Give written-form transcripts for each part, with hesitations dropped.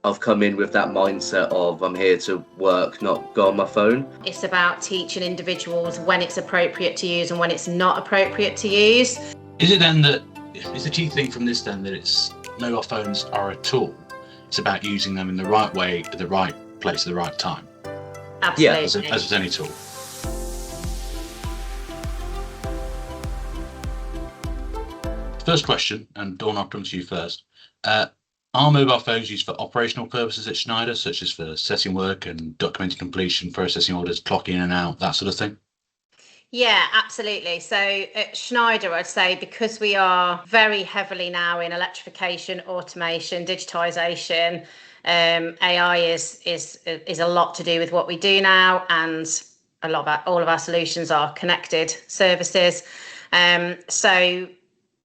I've come in with that mindset of I'm here to work, not go on my phone. It's about teaching individuals when it's appropriate to use and when it's not appropriate to use. Is the key thing from this then that it's mobile phones are a tool? It's about using them in the right way, at the right place, at the right time. Absolutely. Yeah, as with any tool. First question, and Dawn, I'll come to you first. Are mobile phones used for operational purposes at Schneider, such as for setting work and documenting completion, processing orders, clocking in and out, that sort of thing? Yeah, absolutely. So at Schneider, I'd say because we are very heavily now in electrification, automation, digitization, AI is a lot to do with what we do now, and all of our solutions are connected services. So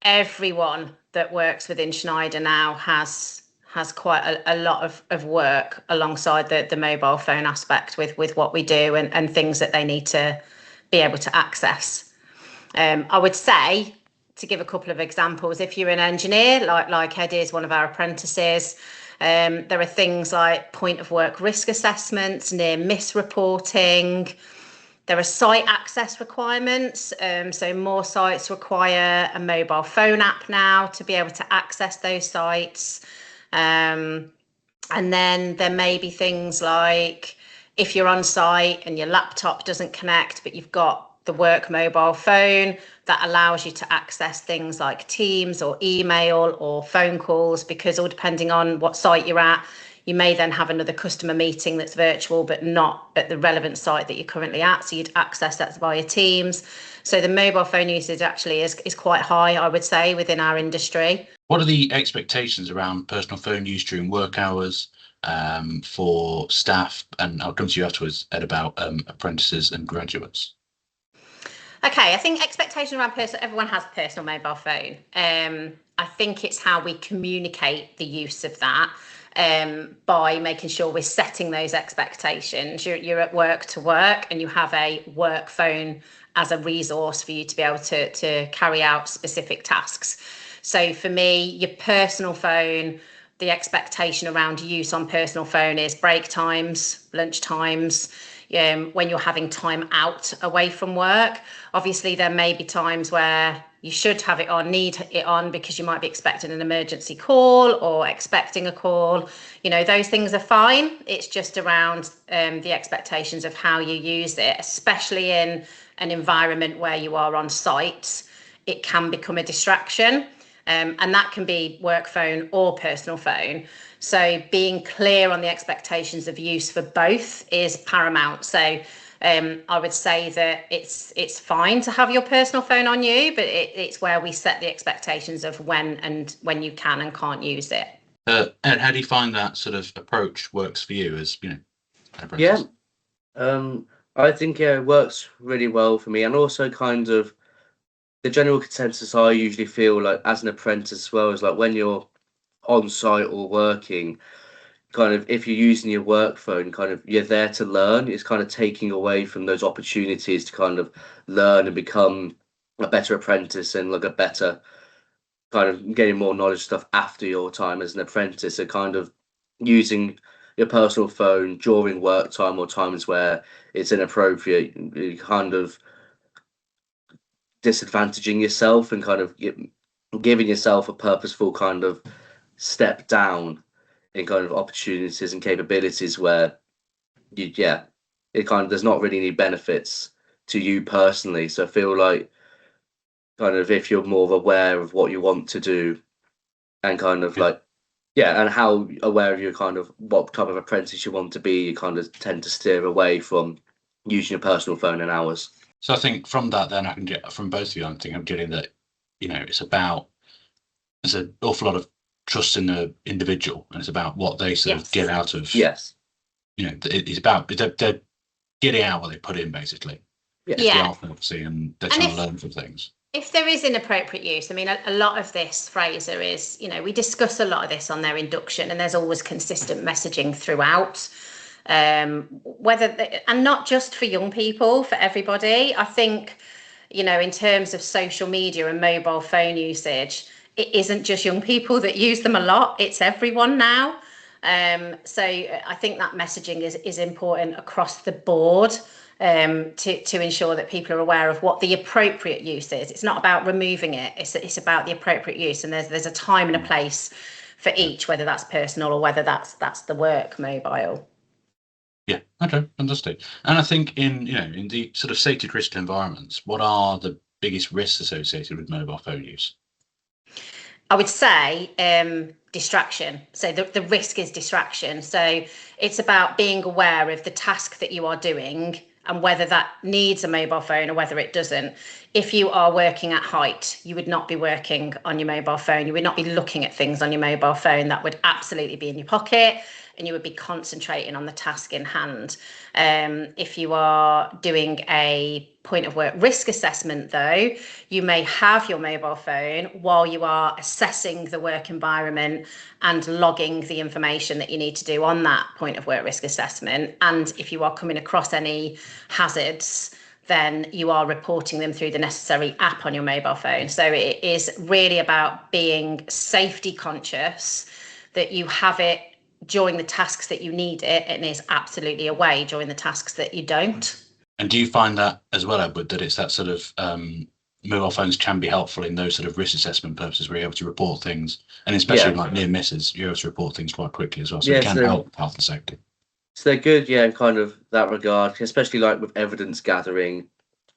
everyone that works within Schneider now has quite a lot of work alongside the mobile phone aspect with what we do and things that they need to be able to access. I would say, to give a couple of examples, if you're an engineer, like Eddie is one of our apprentices, there are things like point of work risk assessments, near miss reporting. There are site access requirements, so more sites require a mobile phone app now to be able to access those sites. And then there may be things like if you're on site and your laptop doesn't connect, but you've got the work mobile phone that allows you to access things like Teams or email or phone calls, because all depending on what site you're at, you may then have another customer meeting that's virtual, but not at the relevant site that you're currently at. So you'd access that via Teams. So the mobile phone usage actually is quite high, I would say, within our industry. What are the expectations around personal phone use during work hours for staff? And I'll come to you afterwards, Ed, about apprentices and graduates. Okay, I think expectation around everyone has a personal mobile phone. I think it's how we communicate the use of that. By making sure we're setting those expectations. You're at work to work and you have a work phone as a resource for you to be able to carry out specific tasks. So for me, your personal phone, the expectation around use on personal phone is break times, lunch times, when you're having time out away from work. Obviously, there may be times where you should have it on, need it on, because you might be expecting an emergency call or expecting a call. Those things are fine. It's just around the expectations of how you use it, especially in an environment where you are on site. It can become a distraction, and that can be work phone or personal phone. So being clear on the expectations of use for both is paramount. So I would say that it's fine to have your personal phone on you, but it's where we set the expectations of when you can and can't use it. Ed, how do you find that sort of approach works for you as an apprentice? Yeah, I think it works really well for me, and also kind of the general consensus I usually feel like as an apprentice as well is like when you're on site or working, kind of if you're using your work phone, kind of you're there to learn. It's kind of taking away from those opportunities to kind of learn and become a better apprentice and like a better kind of getting more knowledge stuff after your time as an apprentice. So kind of using your personal phone during work time or times where it's inappropriate, you kind of disadvantaging yourself and kind of giving yourself a purposeful kind of step down in kind of opportunities and capabilities where it kind of there's not really any benefits to you personally. So I feel like kind of if you're more aware of what you want to do and kind of and how aware of your kind of what type of apprentice you want to be, you kind of tend to steer away from using your personal phone in hours. So I think from that, then I can get from both of you, I'm getting that, it's about, there's an awful lot of trust in the individual, and it's about what they sort of get out of. Yes. It's about they're getting out what they put in, basically. Yeah. And they're trying to learn from things. If there is inappropriate use, I mean, a lot of this, Fraser, is, we discuss a lot of this on their induction, and there's always consistent messaging throughout. And not just for young people, for everybody. I think, in terms of social media and mobile phone usage, it isn't just young people that use them a lot. It's everyone now. So I think that messaging is important across the board, to ensure that people are aware of what the appropriate use is. It's not about removing it, it's about the appropriate use, and there's a time and a place for each, whether that's personal or whether that's the work mobile. Yeah, okay, fantastic. And I think in the sort of safety critical environments, what are the biggest risks associated with mobile phone use? I would say distraction. So the risk is distraction. So it's about being aware of the task that you are doing and whether that needs a mobile phone or whether it doesn't. If you are working at height, you would not be working on your mobile phone. You would not be looking at things on your mobile phone. That would absolutely be in your pocket, and you would be concentrating on the task in hand. If you are doing a point of work risk assessment, though, you may have your mobile phone while you are assessing the work environment and logging the information that you need to do on that point of work risk assessment. And if you are coming across any hazards, then you are reporting them through the necessary app on your mobile phone. So it is really about being safety conscious, that you have it during the tasks that you need it, and is absolutely away during the tasks that you don't. And do you find that as well, Edward, that it's that sort of mobile phones can be helpful in those sort of risk assessment purposes where you're able to report things, and especially like near misses, you're able to report things quite quickly as well. So it can help health and safety. So they're good, in kind of that regard, especially like with evidence gathering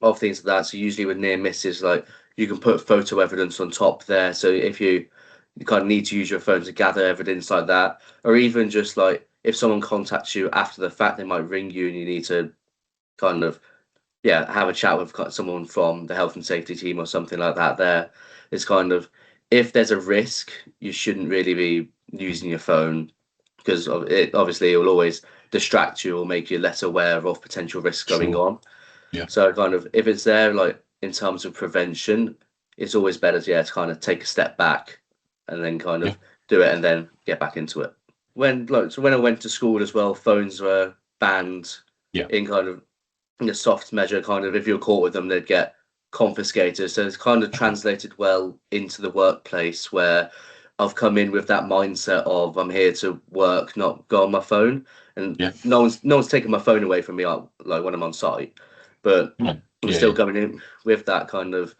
of things like that. So usually with near misses, like you can put photo evidence on top there. So if you kind of need to use your phone to gather evidence like that, or even just like if someone contacts you after the fact, they might ring you and you need to kind of have a chat with someone from the health and safety team or something like that. There is kind of, if there's a risk, you shouldn't really be using your phone, because it will always distract you or make you less aware of potential risks going on. So kind of, if it's there, like in terms of prevention, it's always better to kind of take a step back and then kind of do it and then get back into it. When I went to school as well, phones were banned in kind of in a soft measure. Kind of, if you're caught with them, they'd get confiscated. So it's kind of translated well into the workplace, where I've come in with that mindset of I'm here to work, not go on my phone. And no one's taking my phone away from me like when I'm on site, but I'm still coming in with that kind of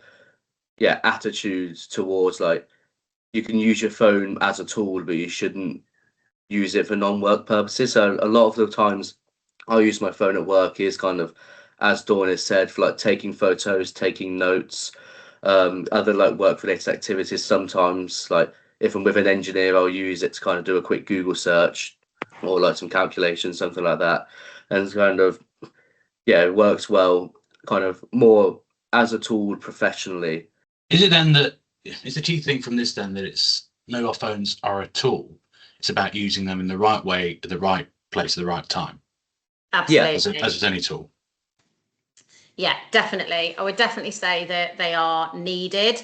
attitude towards like, you can use your phone as a tool, but you shouldn't use it for non-work purposes. So a lot of the times I use my phone at work is kind of, as Dawn has said, for like taking photos, taking notes, other like work-related activities. Sometimes, like if I'm with an engineer, I'll use it to kind of do a quick Google search or like some calculations, something like that. And kind of, it works well, kind of more as a tool professionally. Is it then that, is the key thing from this then that it's mobile phones are a tool? It's about using them in the right way, at the right place, at the right time. Absolutely. As any tool. Yeah, definitely. I would definitely say that they are needed.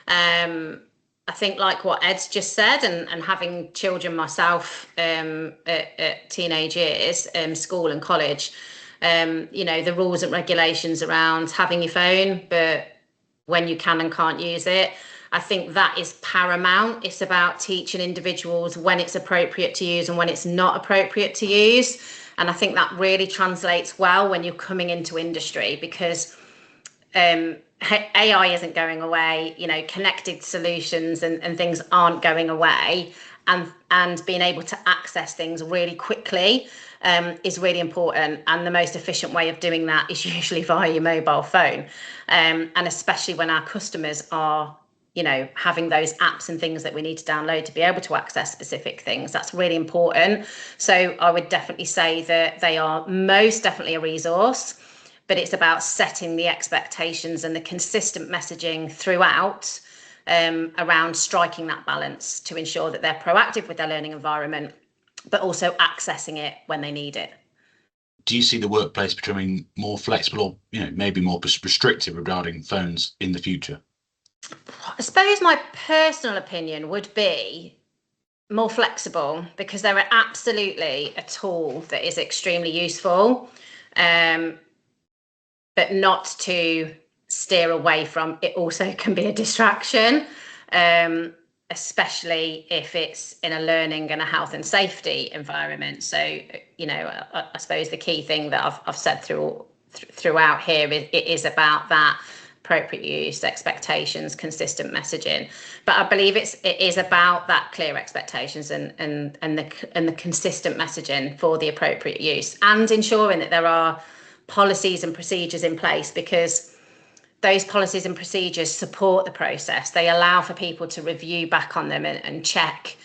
I think like what Ed's just said, and having children myself at teenage years, school and college, the rules and regulations around having your phone, but when you can and can't use it, I think that is paramount. It's about teaching individuals when it's appropriate to use and when it's not appropriate to use. And I think that really translates well when you're coming into industry, because AI isn't going away, connected solutions and things aren't going away, and being able to access things really quickly is really important. And the most efficient way of doing that is usually via your mobile phone. And especially when our customers are, having those apps and things that we need to download to be able to access specific things, that's really important. So I would definitely say that they are most definitely a resource, but it's about setting the expectations and the consistent messaging throughout around striking that balance to ensure that they're proactive with their learning environment, but also accessing it when they need it. Do you see the workplace becoming more flexible or, maybe more restrictive regarding phones in the future? I suppose my personal opinion would be more flexible, because they're absolutely a tool that is extremely useful, but not to steer away from. It also can be a distraction. especially if it's in a learning and a health and safety environment. So, I suppose the key thing that I've said throughout here it is about that appropriate use, expectations, consistent messaging. But I believe it is about that clear expectations and the consistent messaging for the appropriate use, and ensuring that there are policies and procedures in place, because those policies and procedures support the process. They allow for people to review back on them and check.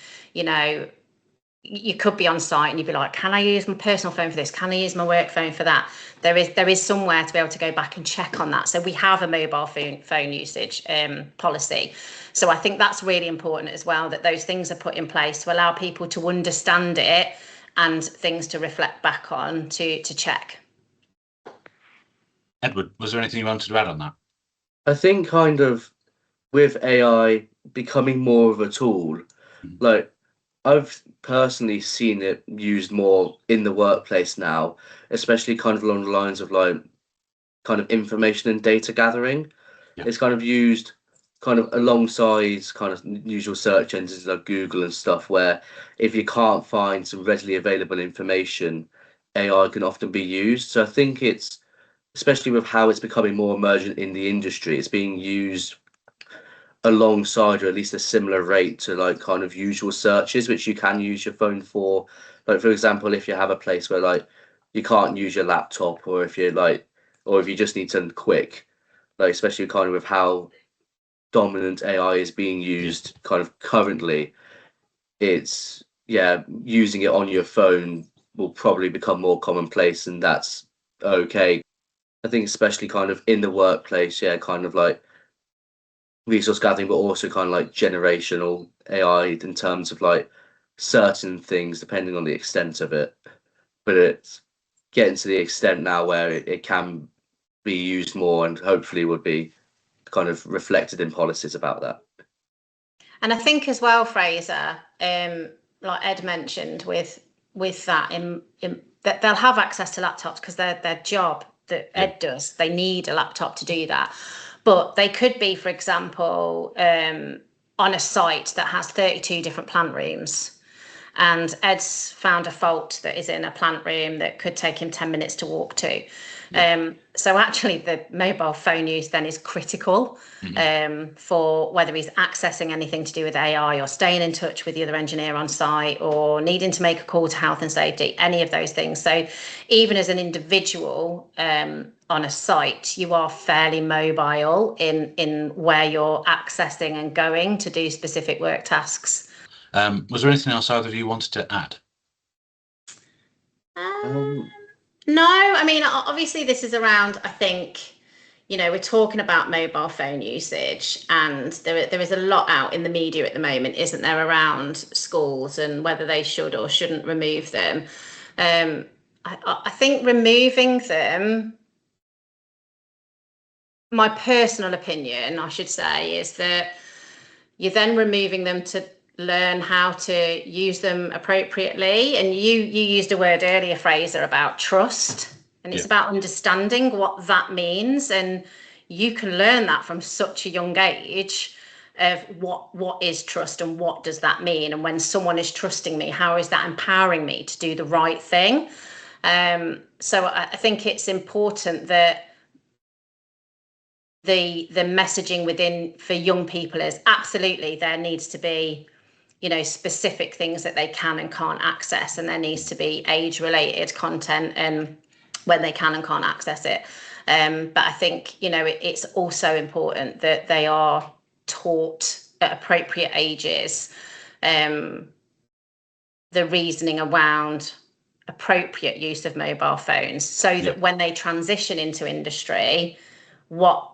You could be on site and you'd be like, can I use my personal phone for this? Can I use my work phone for that? There is somewhere to be able to go back and check on that. So we have a mobile phone usage policy. So I think that's really important as well, that those things are put in place to allow people to understand it and things to reflect back on to check. Edward, was there anything you wanted to add on that? I think kind of with AI becoming more of a tool, like I've personally seen it used more in the workplace now, especially kind of along the lines of like kind of information and data gathering. Yeah. It's kind of used kind of alongside kind of usual search engines like Google and stuff, where if you can't find some readily available information, AI can often be used. So I think it's, especially with how it's becoming more emergent in the industry, it's being used alongside, or at least a similar rate to like kind of usual searches, which you can use your phone for. Like for example, if you have a place where like you can't use your laptop, or if you just need something quick, like especially kind of with how dominant AI is being used kind of currently, it's using it on your phone will probably become more commonplace, and that's okay. I think especially kind of in the workplace, kind of like resource gathering, but also kind of like generational AI in terms of like certain things, depending on the extent of it. But it's getting to the extent now where it can be used more, and hopefully would be kind of reflected in policies about that. And I think as well, Fraser, like Ed mentioned, with that, that they'll have access to laptops because their job that Ed does, they need a laptop to do that. But they could be, for example, on a site that has 32 different plant rooms, and Ed's found a fault that is in a plant room that could take him 10 minutes to walk to. So actually the mobile phone use then is critical for whether he's accessing anything to do with AI, or staying in touch with the other engineer on site, or needing to make a call to health and safety, any of those things. So even as an individual on a site, you are fairly mobile in where you're accessing and going to do specific work tasks. Was there anything else either of you wanted to add? No, I mean, obviously this is around, I think, we're talking about mobile phone usage, and there is a lot out in the media at the moment, isn't there, around schools and whether they should or shouldn't remove them. I think removing them, my personal opinion, I should say, is that you're then removing them to learn how to use them appropriately. And you used a word earlier, Fraser, about trust, and it's about understanding what that means. And you can learn that from such a young age of what is trust and what does that mean. And when someone is trusting me, how is that empowering me to do the right thing? So I think it's important that the messaging within for young people is absolutely there needs to be specific things that they can and can't access, and there needs to be age related content and when they can and can't access it. But I think it's also important that they are taught at appropriate ages the reasoning around appropriate use of mobile phones, so that when they transition into industry, what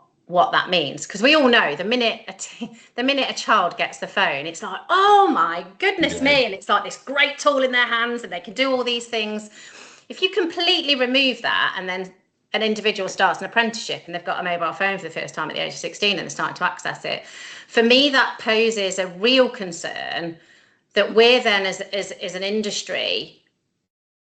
that means. Because we all know the minute a child gets the phone, it's like, oh my goodness me, and it's like this great tool in their hands and they can do all these things. If you completely remove that, and then an individual starts an apprenticeship and they've got a mobile phone for the first time at the age of 16 and they're starting to access it, for me that poses a real concern that we're then as an industry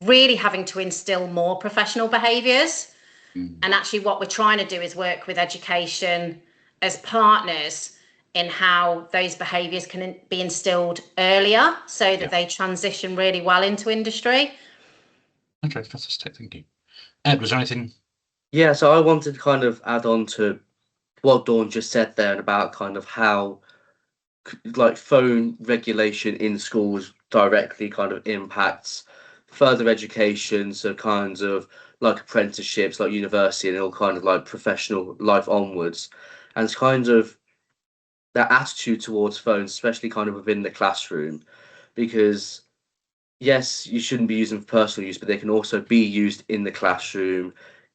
really having to instill more professional behaviours. And actually what we're trying to do is work with education as partners in how those behaviours can be instilled earlier so that they transition really well into industry. Okay, fantastic. Thank you. Ed, was there anything? Yeah, so I wanted to kind of add on to what Dawn just said there about kind of how like phone regulation in schools directly kind of impacts further education, so kinds of like apprenticeships, like university, and all kind of like professional life onwards, and it's kind of that attitude towards phones, especially kind of within the classroom, because yes, you shouldn't be using for personal use, but they can also be used in the classroom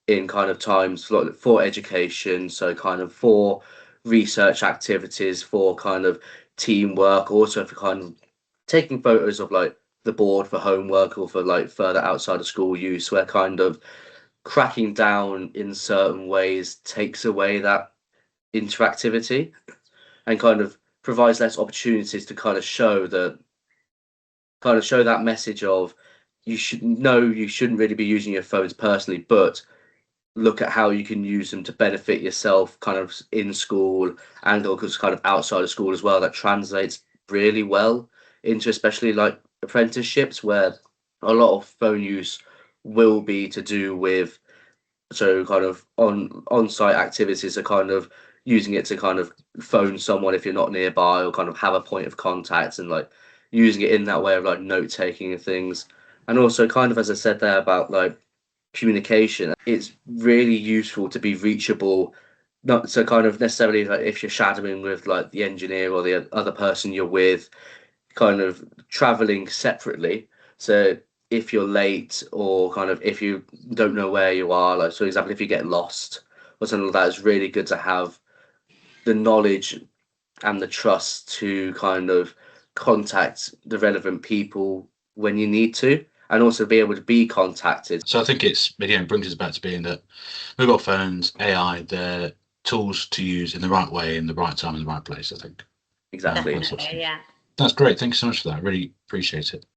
in kind of times like for education, so kind of for research activities, for kind of teamwork, also for kind of taking photos of like the board for homework or for like further outside of school use, where kind of cracking down in certain ways takes away that interactivity and kind of provides less opportunities to kind of show that message of you shouldn't really be using your phones personally, but look at how you can use them to benefit yourself kind of in school and because kind of outside of school as well. That translates really well into especially like apprenticeships where a lot of phone use will be to do with so kind of on-site activities are kind of using it to kind of phone someone if you're not nearby or kind of have a point of contact and like using it in that way of like note taking and things. And also kind of as I said there about like communication, it's really useful to be reachable, not so kind of necessarily like if you're shadowing with like the engineer or the other person you're with, kind of traveling separately. So if you're late or kind of if you don't know where you are, like for example, if you get lost or something like that, it's really good to have the knowledge and the trust to kind of contact the relevant people when you need to and also be able to be contacted. So I think it's, again, brings us back to being that mobile phones, AI, they're tools to use in the right way, in the right time, in the right place, I think. Exactly. Definitely, yeah. That's great. Thank you so much for that. I really appreciate it.